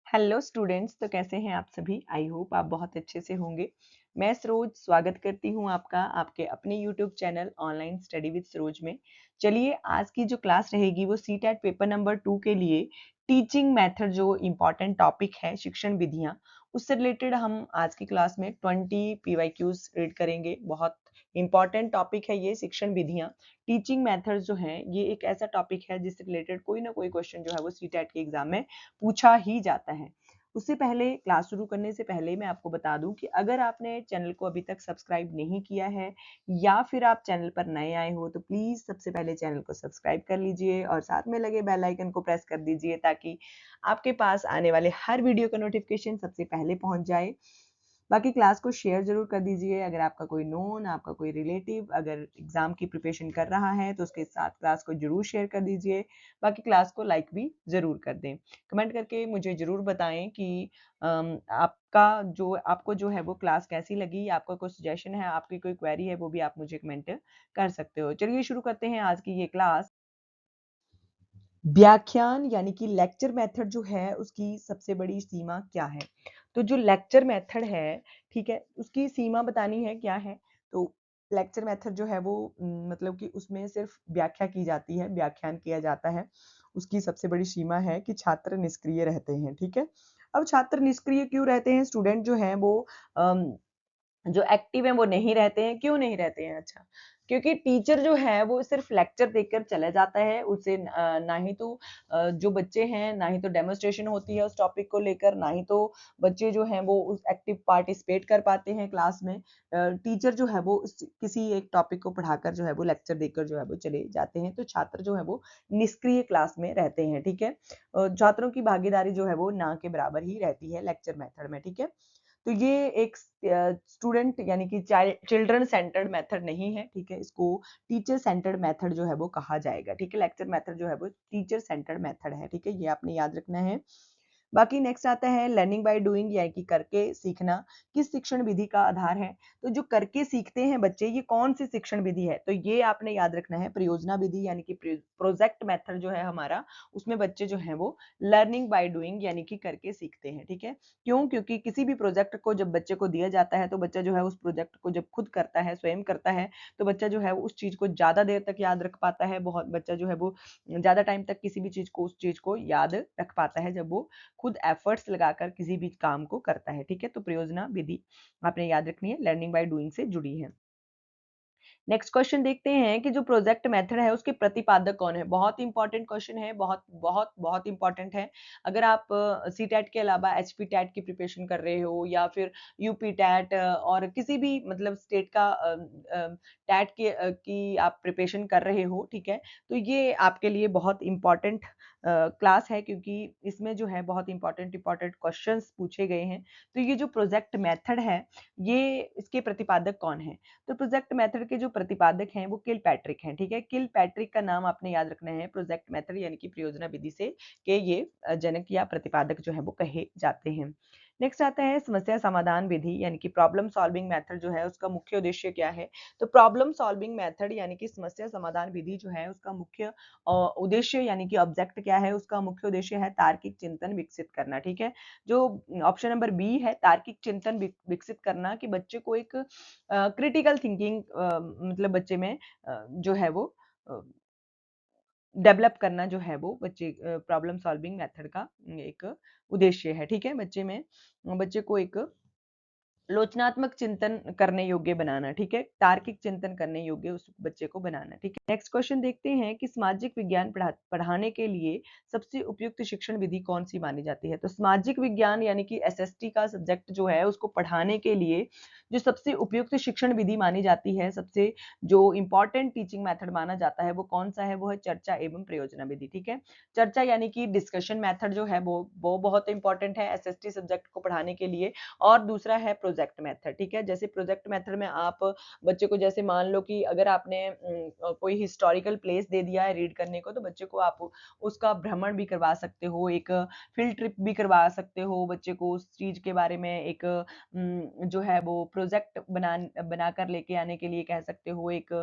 Hello students, तो कैसे हैं आप सभी। आई होप आप बहुत अच्छे से होंगे। मैं सरोज स्वागत करती हूं आपका आपके अपने YouTube channel online study with Saroj में। चलिए, आज की जो क्लास रहेगी वो सीटेट पेपर नंबर 2 के लिए टीचिंग मेथड, जो इम्पोर्टेंट टॉपिक है शिक्षण विधियां, उससे रिलेटेड हम आज की क्लास में 20 पीवाईक्यूज रीड करेंगे। बहुत इंपॉर्टेंट टॉपिक है ये शिक्षण विधियां। टीचिंग मेथड्स जो हैं ये एक ऐसा टॉपिक है जिससे रिलेटेड कोई ना कोई क्वेश्चन जो है वो सीटेट के एग्जाम में पूछा ही जाता है। उससे पहले, क्लास शुरू करने से पहले मैं आपको बता दूं कि अगर आपने चैनल को अभी तक सब्सक्राइब नहीं किया है या फिर आप चैनल पर नए आए हो तो प्लीज सबसे पहले चैनल को सब्सक्राइब कर लीजिए और साथ में लगे बेल आइकन को प्रेस कर दीजिए ताकि आपके पास आने वाले हर वीडियो का नोटिफिकेशन सबसे पहले पहुंच जाए। बाकी क्लास को शेयर जरूर कर दीजिए। अगर आपका कोई नोन, आपका कोई रिलेटिव अगर एग्जाम की प्रिपरेशन कर रहा है तो उसके साथ क्लास को जरूर शेयर कर दीजिए। बाकी क्लास को लाइक भी जरूर कर दें। कमेंट करके मुझे जरूर बताएं कि आपको जो है वो क्लास कैसी लगी। आपका कोई सजेशन है, आपकी कोई क्वेरी है, वो भी आप मुझे कमेंट कर सकते हो। चलिए शुरू करते हैं आज की ये क्लास। व्याख्यान यानी कि लेक्चर मेथड जो है उसकी सबसे बड़ी सीमा क्या है। तो जो लेक्चर मेथड है, ठीक है, उसकी सीमा बतानी है क्या है। तो लेक्चर मेथड जो है वो मतलब कि उसमें सिर्फ व्याख्या की जाती है, व्याख्यान किया जाता है। उसकी सबसे बड़ी सीमा है कि छात्र निष्क्रिय रहते हैं। ठीक है, अब छात्र निष्क्रिय क्यों रहते हैं? स्टूडेंट जो है वो जो एक्टिव है वो नहीं रहते हैं। क्यों नहीं रहते हैं? अच्छा, क्योंकि टीचर जो है वो सिर्फ लेक्चर देकर चला जाता है। उसे ना ही तो जो बच्चे हैं, ना ही तो डेमोन्स्ट्रेशन होती है उस टॉपिक को लेकर, ना ही तो बच्चे जो हैं वो उस एक्टिव पार्टिसिपेट कर पाते हैं क्लास में। टीचर जो है वो किसी एक टॉपिक को पढ़ाकर जो है वो लेक्चर देकर जो है वो चले जाते हैं। तो छात्र जो है वो निष्क्रिय क्लास में रहते हैं। ठीक है, छात्रों की भागीदारी जो है वो ना के बराबर ही रहती है लेक्चर मेथड में। ठीक है, तो ये एक स्टूडेंट यानी कि चिल्ड्रन सेंटर्ड मेथड नहीं है। ठीक है, इसको टीचर सेंटर्ड मेथड जो है वो कहा जाएगा। ठीक है, लेक्चर मेथड जो है वो टीचर सेंटर्ड मेथड है। ठीक है, ये आपने याद रखना है। बाकी नेक्स्ट आता है लर्निंग बाय डूइंग यानी कि करके सीखना। किस शिक्षण विधि का आधार है? तो जो करके सीखते हैं बच्चे, ये कौन सी शिक्षण विधि है? तो ये आपने याद रखना है परियोजना विधि यानी कि प्रोजेक्ट मेथड जो है हमारा, उसमें बच्चे जो है वो लर्निंग बाय डूइंग यानी कि करके सीखते हैं। ठीक है, क्यों? क्योंकि किसी भी प्रोजेक्ट को जब बच्चे को दिया जाता है तो बच्चा जो है उस प्रोजेक्ट को जब खुद करता है, स्वयं करता है, तो बच्चा जो है उस चीज को ज्यादा देर तक याद रख पाता है। बहुत बच्चा जो है वो ज्यादा टाइम तक किसी भी चीज को, उस चीज को याद रख पाता है जब वो खुद एफर्ट्स लगाकर किसी भी काम को करता है। ठीक है, तो प्रयोजना विधि आपने याद रखनी है, लर्निंग बाय डूइंग से जुड़ी है। नेक्स्ट क्वेश्चन देखते हैं कि जो प्रोजेक्ट मेथड है उसके प्रतिपादक कौन है। बहुत इंपॉर्टेंट क्वेश्चन है, बहुत बहुत बहुत इंपॉर्टेंट है। अगर आप सी टेट के अलावा एचपी टेट की प्रिपरेशन कर रहे हो या फिर यूपी टेट और किसी भी मतलब स्टेट का टेट की आप प्रिपरेशन कर रहे हो, ठीक है, तो ये आपके लिए बहुत इंपॉर्टेंट क्लास है क्योंकि इसमें जो है बहुत इंपॉर्टेंट इंपॉर्टेंट क्वेश्चंस पूछे गए हैं। तो ये जो प्रोजेक्ट मेथड है, ये इसके प्रतिपादक कौन है? तो प्रोजेक्ट मेथड के जो प्रतिपादक हैं वो किल पैट्रिक हैं। ठीक है, किल पैट्रिक का नाम आपने याद रखना है प्रोजेक्ट मेथड यानी कि परियोजना विधि से, के ये जनक या प्रतिपादक जो है वो कहे जाते हैं। नेक्स्ट आता है समस्या समाधान विधि यानी कि प्रॉब्लम सॉल्विंग मेथड जो है उसका मुख्य उद्देश्य क्या है। तो प्रॉब्लम सॉल्विंग मेथड यानी कि समस्या समाधान विधि जो है उसका मुख्य उद्देश्य यानी कि ऑब्जेक्ट क्या है, उसका मुख्य उद्देश्य है तार्किक चिंतन विकसित करना। ठीक है, जो ऑप्शन नंबर बी है तार्किक चिंतन विकसित करना, कि बच्चे को एक क्रिटिकल थिंकिंग मतलब बच्चे में जो है वो डेवलप करना जो है वो बच्चे प्रॉब्लम सॉल्विंग मेथड का एक उद्देश्य है। ठीक है, बच्चे में बच्चे को एक लोचनात्मक चिंतन करने योग्य बनाना। ठीक है, तार्किक चिंतन करने योग्य उस बच्चे को बनाना। ठीक है, नेक्स्ट क्वेश्चन देखते हैं कि सामाजिक विज्ञान पढ़ाने के लिए सबसे उपयुक्त शिक्षण विधि कौन सी मानी जाती है। तो सामाजिक विज्ञान यानी कि एसएसटी का सब्जेक्ट जो है उसको पढ़ाने के लिए जो सबसे उपयुक्त शिक्षण विधि मानी जाती है, सबसे जो इंपॉर्टेंट टीचिंग मेथड माना जाता है वो कौन सा है? वो है चर्चा एवं प्रयोजना विधि। ठीक है, चर्चा यानी कि डिस्कशन मेथड जो है वो बहुत इंपॉर्टेंट है एसएसटी सब्जेक्ट को पढ़ाने के लिए। और दूसरा है प्रोजेक्ट मेथड। ठीक है, जैसे प्रोजेक्ट मेथड में आप बच्चे को, जैसे मान लो कि अगर आपने कोई हिस्टोरिकल प्लेस दे दिया है रीड करने को, तो बच्चे को आप उसका भ्रमण भी करवा सकते हो, एक फील्ड ट्रिप भी करवा सकते हो बच्चे को उस चीज के बारे में। एक जो है वो प्रोजेक्ट बना कर लेके आने के लिए कह सकते हो, एक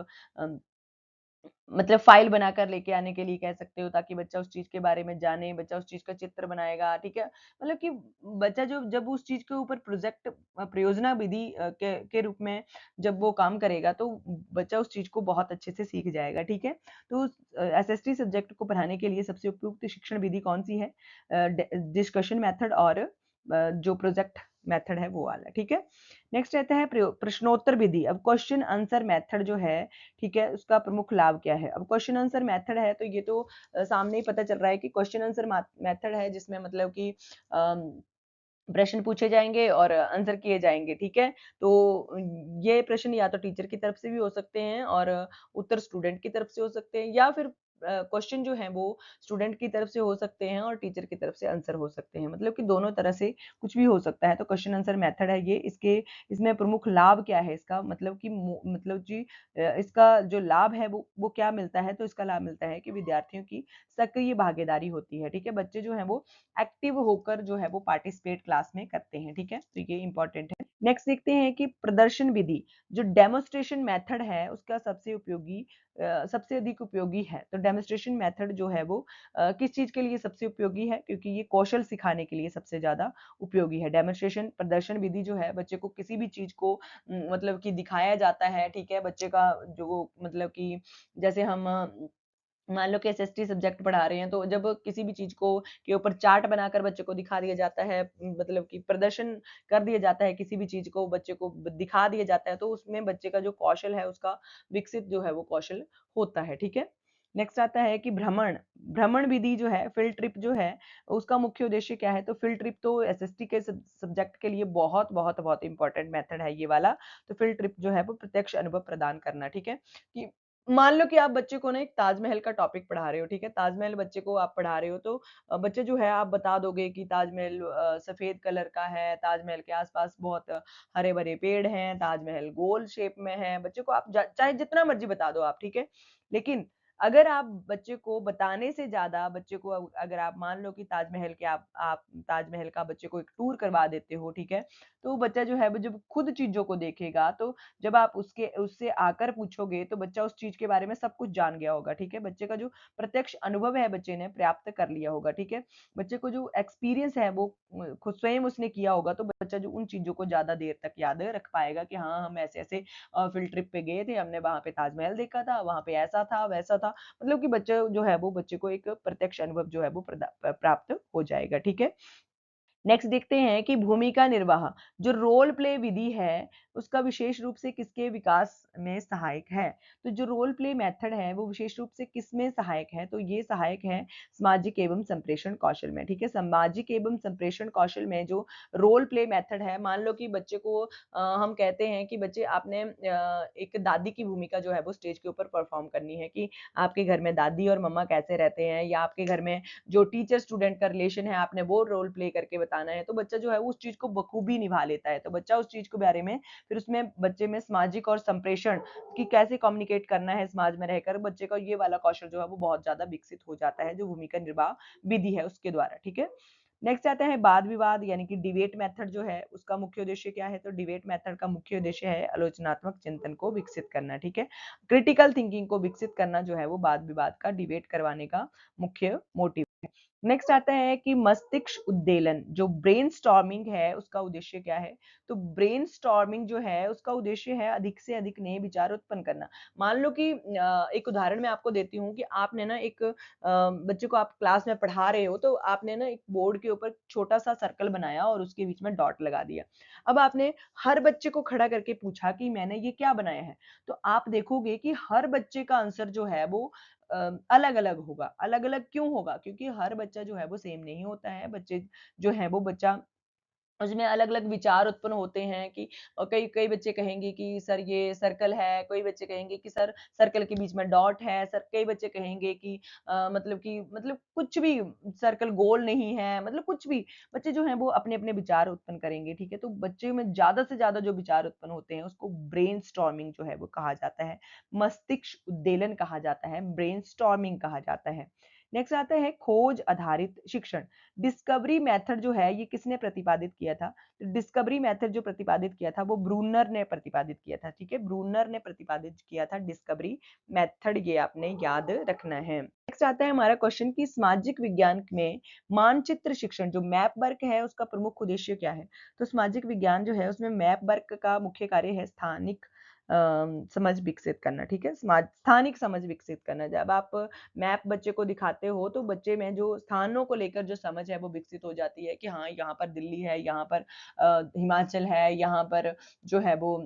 मतलब फ़ाइल बनाकर लेके आने के लिए कह सकते हो, ताकि बच्चा उस चीज़ के बारे में जाने, बच्चा उस चीज़ का चित्र बनाएगा, ठीक है? मतलब कि बच्चा जो जब उस चीज़ के ऊपर प्रोजेक्ट परियोजना विधि के रूप में जब वो काम करेगा, तो बच्चा उस चीज़ को बहुत अच्छे से सीख जाएगा, ठीक है? तो एसएसटी सब्जेक्ट को पढ़ाने के लिए सबसे उपयुक्त शिक्षण विधि कौन-सी है? डिस्कशन मेथड और जो प्रोजेक्ट मेथड है वो वाला, ठीक है? नेक्स्ट रहता है प्रश्नोत्तर विधि। अब क्वेश्चन आंसर मेथड जो है, ठीक है, उसका प्रमुख लाभ क्या है? अब क्वेश्चन आंसर मेथड है, तो ये तो सामने ही पता चल रहा है कि क्वेश्चन आंसर मेथड है, जिसमें मतलब कि अम, प्रश्न पूछे जाएँगे और आंसर किए जाएँगे, ठीक है? तो ये प्रश्न या तो टीचर की तरफ से भी हो सकते हैं और उत्तर स्टूडेंट की तरफ से हो सकते हैं, या फिर क्वेश्चन जो हैं वो स्टूडेंट की तरफ से हो सकते हैं और टीचर की तरफ से आंसर हो सकते हैं। मतलब कि दोनों तरह से कुछ भी हो सकता है। तो क्वेश्चन आंसर मेथड है ये। इसमें प्रमुख लाभ क्या है इसका? मतलब कि मतलब जी इसका जो लाभ है वो क्या मिलता है? तो इसका लाभ मिलता है कि विद्यार्थियों की सक्रिय भागीदारी होती है, ठीक है? बच्चे जो हैं वो एक्टिव होकर जो है वो पार्टिसिपेट क्लास में करते हैं, ठीक है? तो ये इम्पोर्टेंट है। नेक्स्ट देखते हैं कि प्रदर्शन विधि, जो डेमोन्स्ट्रेशन मेथड है उसका सबसे अधिक उपयोगी है। तो डेमोन्स्ट्रेशन मेथड जो है वो किस चीज़ के लिए सबसे उपयोगी है? क्योंकि ये कौशल सिखाने के लिए सबसे ज़्यादा उपयोगी है। डेमोन्स्ट्रेशन प्रदर्शन विधि जो है, बच्चे को किसी भी चीज़ को मतलब कि दिखाया जाता है, ठीक है? बच्चे का जो मतलब कि जैसे हम मान लो कि एसएसटी सब्जेक्ट पढ़ा रहे हैं, तो जब किसी भी चीज़ को के ऊपर चार्ट बनाकर बच्चे को दिखा दिया जाता है, मतलब कि प्रदर्शन कर दिया जाता है, किसी भी चीज़ को बच्चे को दिखा दिया जाता है, तो उसमें बच्चे का जो कौशल है उसका विकसित जो है वो कौशल होता है, ठीक है? नेक्स्ट आता है कि भ्रमण भ्रमण विधि जो है, फील्ड ट्रिप जो है, उसका मुख्य उद्देश्य क्या है? तो फील्ड ट्रिप तो एसएसटी के सब्जेक्ट के लिए बहुत बहुत बहुत इंपॉर्टेंट मेथड है ये वाला। तो फील्ड ट्रिप जो है वो प्रत्यक्ष अनुभव प्रदान करना, ठीक है? कि मान लो कि आप बच्चे को ना एक ताजमहल का टॉपिक पढ़ा रहे हो, ठीक है? ताजमहल बच्चे को आप पढ़ा रहे हो, तो बच्चे जो है आप बता दोगे कि ताजमहल सफ़ेद कलर का है, ताजमहल के आस-पास बहुत हरे-भरे पेड़ हैं, ताजमहल गोल शेप में है। बच्चे को आप ज चाहे जितना मर्ज़ी बता दो आप, ठीक है? लेकिन अगर आप बच्चे को बताने से ज़्यादा बच्चे को अगर आप मान लो कि ताजमहल के आप ताजमहल का बच्चे को एक टूर करवा देते हो, ठीक है? तो बच्चा जो है वो जब खुद चीज़ों को देखेगा, तो जब आप उससे आकर पूछोगे, तो बच्चा उस चीज़ के बारे में सब कुछ जान गया होगा, ठीक है? बच्चे का जो प्रत्यक्ष अनुभव है बच्चे ने प्राप्त कर लिया होगा, ठीक है? बच्चे को जो एक्सपीरियंस है वो खुद स्वयं उसने किया होगा, तो बच्चा जो उन चीज़ों को ज़्यादा देर तक याद रख पाएगा कि हाँ, हम ऐसे-ऐसे फील्ड ट्रिप पे गए थे, हमने वहाँ पे ताजमहल देखा था, वहाँ पे ऐसा था, वैसा था। मतलब कि बच्चा जो है वो बच्चे को एक प्रत्यक्ष अनुभव जो है वो प्राप्त हो जाएगा, ठीक है? नेक्स्ट देखते हैं कि भूमिका निर्वाह, जो रोल प्ले विधि है, उसका विशेष रूप से किसके विकास में सहायक है? तो जो रोल प्ले मेथड है, वो विशेष रूप से किसमें सहायक है? तो ये सहायक है सामाजिक एवं संप्रेषण कौशल में, ठीक है? सामाजिक एवं संप्रेषण कौशल में जो रोल प्ले मेथड है, मान लो कि बच्चे को हम कहते हैं कि बच्चे आपने एक दादी की भूमिका जो है वो स्टेज के ऊपर परफॉर्म करनी है, कि आपके घर में दादी और मम्मा कैसे रहते हैं, या आपके घर में जो टीचर स्टूडेंट का रिलेशन है, आपने वो रोल प्ले करके बताना है, तो बच्चा जो है वो उस चीज़ को बखूबी निभा लेता है। तो बच्चा उस चीज़ के बारे में फिर उसमें बच्चे में सामाजिक और संप्रेषण कि कैसे कम्युनिकेट करना है समाज में रहकर, बच्चे का ये वाला कौशल जो है वो बहुत ज़्यादा विकसित हो जाता है, जो भूमिका निर्वाह विधि है उसके द्वारा, ठीक है? नेक्स्ट आता है वाद-विवाद, यानी कि डिबेट मेथड जो है, उसका मुख्य उद्देश्य क्या है? तो डिबेट मेथड का मुख्य उद्देश्य है आलोचनात्मक चिंतन को विकसित करना, ठीक है? क्रिटिकल थिंकिंग को विकसित करना जो है वो वाद-विवाद का डिबेट करवाने का मुख्य मोटिव है। नेक्स्ट आता है कि मस्तिष्क उद्वेलन, जो ब्रेनस्टॉर्मिंग है उसका उद्देश्य क्या है? तो ब्रेनस्टॉर्मिंग जो है उसका उद्देश्य है अधिक से अधिक नए विचार उत्पन्न करना। मान लो कि एक उदाहरण मैं आपको देती हूँ कि आपने ना एक बच्चे को आप क्लास में पढ़ा रहे हो, तो आपने ना एक बोर्ड के ऊपर छोटा-सा सर्कल बनाया और उसके बीच में डॉट लगा दिया। अब आपने हर बच्चे को खड़ा करके पूछा कि मैंने ये क्या बनाया है? तो आप देखोगे कि हर बच्चे का आंसर जो है वो अलग-अलग होगा। अलग-अलग क्यों होगा? क्योंकि हर बच्चा जो है वो सेम नहीं होता है। बच्चे जो हैं वो बच्चा उसमें अलग-अलग विचार उत्पन्न होते हैं कि कई कई बच्चे कहेंगे कि सर ये सर्कल है, कोई बच्चे कहेंगे कि सर सर्कल के बीच में डॉट है, सर कई बच्चे कहेंगे कि मतलब कुछ भी सर्कल गोल नहीं है, मतलब कुछ भी। बच्चे जो हैं वो अपने-अपने विचार उत्पन्न करेंगे, ठीक है? तो बच्चे में ज़्यादा से ज़्यादा जो विचार उत्पन्न होते हैं उसको ब्रेनस्टॉर्मिंग जो है वो कहा जाता है। मस्तिष्क उद्वेलन कहा जाता है, ब्रेनस्टॉर्मिंग कहा जाता है। नेक्स्ट आता है खोज आधारित शिक्षण। डिस्कवरी मेथड जो है ये किसने प्रतिपादित किया था? तो डिस्कवरी मेथड जो प्रतिपादित किया था वो ब्रूनर ने प्रतिपादित किया था, ठीक है, ब्रूनर ने प्रतिपादित किया था डिस्कवरी मेथड, ये आपने याद रखना है। नेक्स्ट आता है हमारा क्वेश्चन कि सामाजिक विज्ञान में मानचित्र शिक्षण जो मैप वर्क है उसका प्रमुख उद्देश्य क्या है? तो सामाजिक विज्ञान जो है उसमें मैप वर्क का मुख्य कार्य है स्थानिक समझ विकसित करना, ठीक है, स्थानिक समझ विकसित करना। जब आप मैप बच्चे को दिखाते हो तो बच्चे में जो स्थानों को लेकर जो समझ है वो विकसित हो जाती है कि हाँ, यहाँ पर दिल्ली है, यहाँ पर हिमाचल है, यहाँ पर जो है वो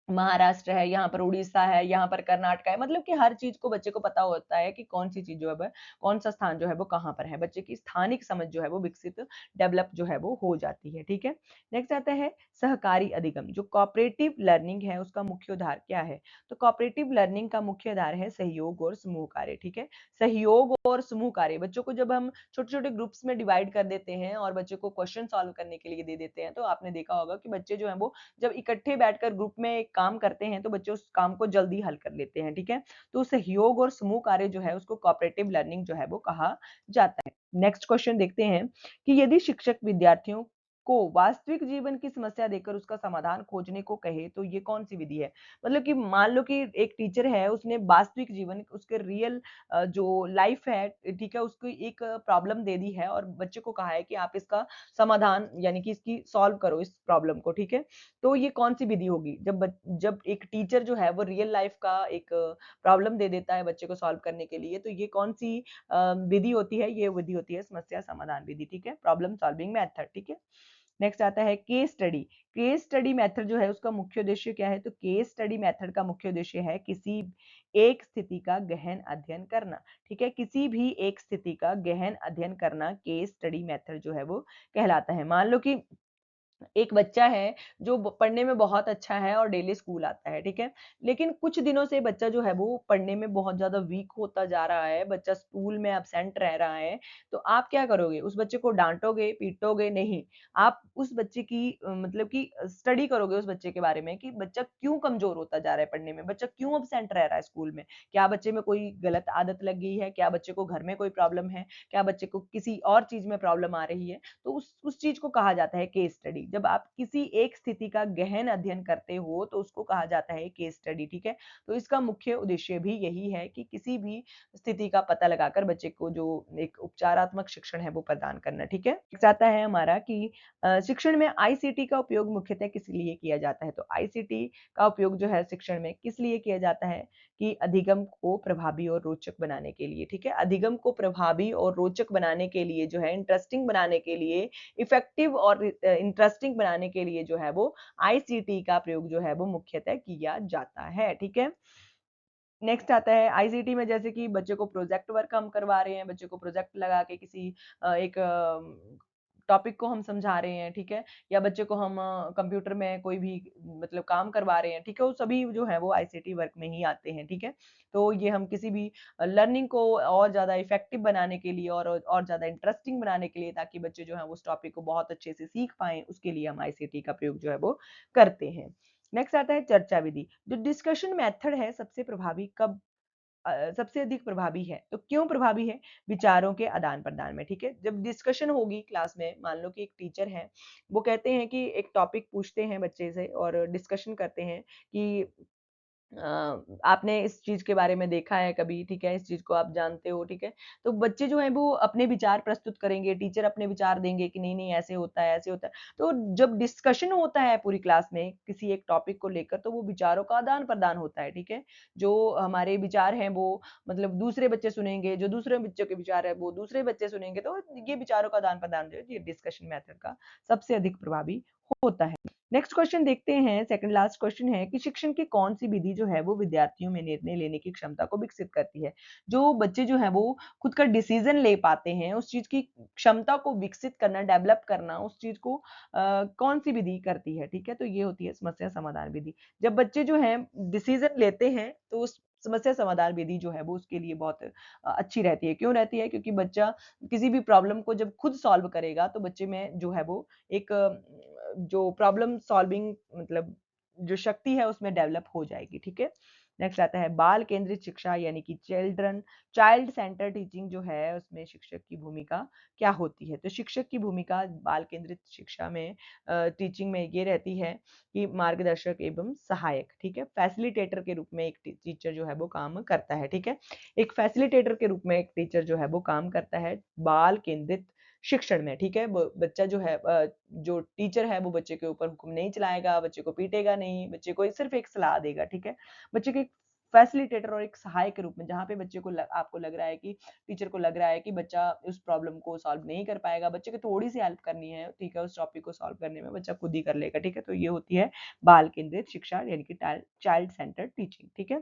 महाराष्ट्र है, यहाँ पर उड़ीसा है, यहाँ पर कर्नाटक है, मतलब कि हर चीज़ को बच्चे को पता होता है कि कौन-सी चीज़ जो है वह कौन-सा स्थान जो है वो कहाँ पर है। बच्चे की स्थानिक समझ जो है वो विकसित डेवलप जो है वो हो जाती है, ठीक है? नेक्स्ट आता है सहकारी अधिगम, जो कोऑपरेटिव लर्निंग है उसका मुख्य आधार क्या है? तो कोऑपरेटिव लर्निंग का मुख्य आधार है सहयोग और समूह कार्य, ठीक है? सहयोग और समूह कार्य, बच्चों को जब हम छोटे-छोटे ग्रुप्स में डिवाइड कर देते हैं और बच्चे को क्वेश्चन सॉल्व करने के लिए दे देते हैं, तो आपने देखा होगा कि बच्चे जो हैं वो जब इकट्ठे बैठकर ग्रुप में एक काम करते हैं तो बच्चे उस काम को जल्दी हल कर लेते हैं, ठीक है? तो सहयोग और समूह कार्य जो है उसको कोऑपरेटिव लर्निंग जो है वो कहा जाता है। नेक्स्ट क्वेश्चन देखते हैं कि यदि शिक्षक विद्यार्थियों को वास्तविक जीवन की समस्या देकर उसका समाधान खोजने को कहे तो ये कौन-सी विधि है? मतलब कि मान लो कि एक टीचर है उसने वास्तविक जीवन उसके रियल जो लाइफ है, ठीक है? उसको एक प्रॉब्लम दे दी है और बच्चे को कहा है कि आप इसका समाधान यानी कि इसकी सॉल्व करो इस प्रॉब्लम को, ठीक है? तो ये कौन-सी विधि होगी? जब एक टीचर जो है वो रियल लाइफ का एक प्रॉब्लम दे देता है बच्चे को सॉल्व करने के लिए, तो ये कौन-सी विधि होती है? ये विधि होती है समस्या समाधान विधि, ठीक है? प्रॉब्लम सॉल्विंग मेथड, ठीक है? नेक्स्ट आता है case study. Case study method जो है उसका मुख्य उद्देश्य क्या है? तो केस स्टडी मेथड का मुख्य उद्देश्य है किसी एक स्थिति का गहन अध्ययन करना, ठीक है? किसी भी एक स्थिति का गहन अध्ययन करना केस स्टडी मेथड जो है वो कहलाता है। मान लो कि एक बच्चा है जो पढ़ने में बहुत अच्छा है और डेली स्कूल आता है, ठीक है? लेकिन कुछ दिनों से बच्चा जो है वो पढ़ने में बहुत ज़्यादा वीक होता जा रहा है, बच्चा स्कूल में एब्सेंट रह रहा है, तो आप क्या करोगे? उस बच्चे को डाँटोगे, पीटोगे? नहीं। आप उस बच्चे की मतलब कि स्टडी करोगे उस बच्चे के बारे में कि बच्चा क्यों कमज़ोर होता जा रहा है पढ़ने में, बच्चा क्यों एब्सेंट रह रहा है स्कूल में? क्या बच्चे में कोई गलत आदत लग गई है? क्या बच्चे को घर में कोई प्रॉब्लम है? क्या बच्चे को किसी और चीज़ में प्रॉब्लम आ रही है? तो उस चीज़ को कहा जाता है केस स्टडी। जब आप किसी एक स्थिति का गहन अध्ययन करते हो तो उसको कहा जाता है केस स्टडी, ठीक है? तो इसका मुख्य उद्देश्य भी यही है कि किसी भी स्थिति का पता लगाकर बच्चे को जो एक उपचारात्मक शिक्षण है वो प्रदान करना, ठीक है? नेक्स्ट आता है हमारा कि शिक्षण में आईसीटी का उपयोग मुख्यतः किस लिए किया जाता है? तो आईसीटी का उपयोग जो है शिक्षण में किस लिए किया जाता है? कि अधिगम को प्रभावी और रोचक बनाने के लिए, ठीक है? अधिगम को प्रभावी और रोचक बनाने के लिए जो है इंटरेस्टिंग बनाने के लिए, इफेक्टिव और इंटरेस्टिंग बनाने के लिए जो है वो आईसीटी का प्रयोग जो है वो मुख्यतः किया जाता है, ठीक है? नेक्स्ट आता है आईसीटी में जैसे कि बच्चे को प्रोजेक्ट वर्क हम करवा रहे हैं, बच्चे को प्रोजेक्ट लगा के किसी एक टॉपिक को हम समझा रहे हैं, ठीक है? या बच्चे को हम कंप्यूटर में कोई भी मतलब काम करवा रहे हैं, ठीक है? वो सभी जो है वो आईसीटी वर्क में ही आते हैं, ठीक है? तो ये हम किसी भी लर्निंग को और ज़्यादा इफेक्टिव बनाने के लिए और ज़्यादा इंटरेस्टिंग बनाने के लिए ताकि बच्चे जो हैं वो उस टॉपिक को बहुत अच्छे से सीख पाएँ, उसके लिए हम आईसीटी का प्रयोग जो है वो करते हैं। नेक्स्ट आता है चर्चा विधि। जो डिस्कशन मेथड है सबसे अधिक प्रभावी है। तो क्यों प्रभावी है? विचारों के आदान-प्रदान में, ठीक है? जब डिस्कशन होगी क्लास में, मान लो कि एक टीचर है, वो कहते हैं कि एक टॉपिक पूछते हैं बच्चे से और डिस्कशन करते हैं कि आपने इस चीज़ के बारे में देखा है कभी, ठीक है? इस चीज़ को आप जानते हो, ठीक है? तो बच्चे जो हैं वो अपने विचार प्रस्तुत करेंगे, टीचर अपने विचार देंगे कि नहीं-नहीं ऐसे होता है, ऐसे होता है। तो जब डिस्कशन होता है पूरी क्लास में किसी एक टॉपिक को लेकर तो वो विचारों का आदान-प्रदान होता है, ठीक है? जो हमारे विचार हैं वो मतलब दूसरे बच्चे सुनेंगे, जो दूसरे बच्चों के विचार हैं वो दूसरे बच्चे सुनेंगे, तो ये विचारों का आदान-प्रदान जो है ये डिस्कशन मेथड का सबसे अधिक प्रभावी होता है। नेक्स्ट क्वेश्चन देखते हैं, सेकंड लास्ट क्वेश्चन है कि शिक्षण की कौन-सी विधि जो है वो विद्यार्थियों में निर्णय लेने की क्षमता को विकसित करती है? जो बच्चे जो हैं वो खुद का डिसीज़न ले पाते हैं, उस चीज़ की क्षमता को विकसित करना, डेवलप करना, उस चीज़ को कौन-सी विधि करती है, ठीक है? तो ये होती है समस्या समाधान विधि। जब बच्चे जो हैं डिसीज़न लेते हैं, तो उस समस्या समाधान विधि जो है वो उसके लिए बहुत अच्छी रहती है। क्यों रहती है? क्योंकि बच्चा किसी भी प्रॉब्लम को जब खुद सॉल्व करेगा, तो बच्चे में जो है वो एक जो प्रॉब्लम सॉल्विंग मतलब जो शक्ति है उसमें डेवलप हो जाएगी, ठीक है? नेक्स्ट आता है बाल केंद्रित शिक्षा यानी कि चाइल्ड सेंटर टीचिंग जो है उसमें शिक्षक की भूमिका क्या होती है। तो शिक्षक की भूमिका बाल केंद्रित शिक्षा में टीचिंग में ये रहती है कि मार्गदर्शक एवं सहायक, ठीक है। फैसिलिटेटर के रूप में एक टीचर जो है वो काम करता है, ठीक है। एक फैसिलिटेटर के रूप में एक टीचर जो है वो काम करता है बाल केंद्रित शिक्षण में, ठीक है। बच्चा जो है जो टीचर है वो बच्चे के ऊपर हुक्म नहीं चलाएगा, बच्चे को पीटेगा नहीं, बच्चे को सिर्फ एक सलाह देगा, ठीक है। बच्चे के फैसिलिटेटर और एक सहायक के रूप में, जहाँ पे बच्चे को आपको लग रहा है कि टीचर को लग रहा है कि बच्चा उस प्रॉब्लम को सॉल्व नहीं कर पाएगा, बच्चे को थोड़ी सी हेल्प करनी है, ठीक है, उस टॉपिक को सॉल्व करने में बच्चा खुद ही कर लेगा, ठीक है। तो ये होती है बाल केंद्रित शिक्षा यानी कि चाइल्ड सेंटर्ड टीचिंग, ठीक है।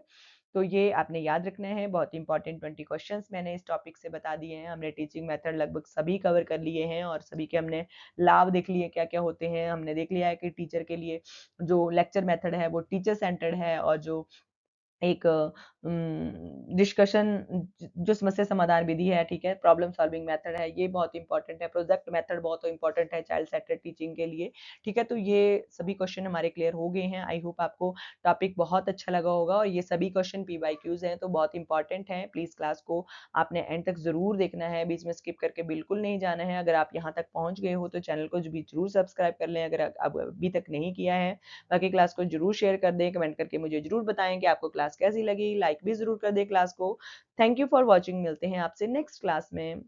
तो ये आपने याद रखना है, बहुत इंपॉर्टेंट 20 क्वेश्चंस मैंने इस टॉपिक से बता दिए हैं। हमने टीचिंग मेथड लगभग सभी कवर कर लिए हैं और सभी के हमने लाभ देख लिए क्या क्या होते हैं। हमने देख लिया है कि टीचर के लिए जो लेक्चर मेथड है वो टीचर सेंटर्ड है, और जो एक डिस्कशन जो समस्या समाधान विधि है, ठीक है, प्रॉब्लम सॉल्विंग मेथड है, ये बहुत इंपॉर्टेंट है। प्रोजेक्ट मेथड बहुत इंपॉर्टेंट है चाइल्ड सेंटर्ड टीचिंग के लिए, ठीक है। तो ये सभी क्वेश्चन हमारे क्लियर हो गए हैं। आई होप आपको टॉपिक बहुत अच्छा लगा होगा, और ये सभी क्वेश्चन पीवाईक्यूज हैं तो बहुत इंपॉर्टेंट हैं। प्लीज क्लास को आपने एंड तक जरूर देखना है, बीच में स्किप करके बिल्कुल नहीं जाना है। अगर आप यहाँ तक पहुंच गए हो तो चैनल को भी जरूर सब्सक्राइब कर लें अगर आप अभी तक नहीं किया है। बाकी क्लास को जरूर शेयर कर दें, कमेंट करके मुझे जरूर बताएं कि आपको क्लास कैसी लगी, लाइक भी जरूर कर दें क्लास को। थैंक यू फॉर वॉचिंग, मिलते हैं आपसे नेक्स्ट क्लास में।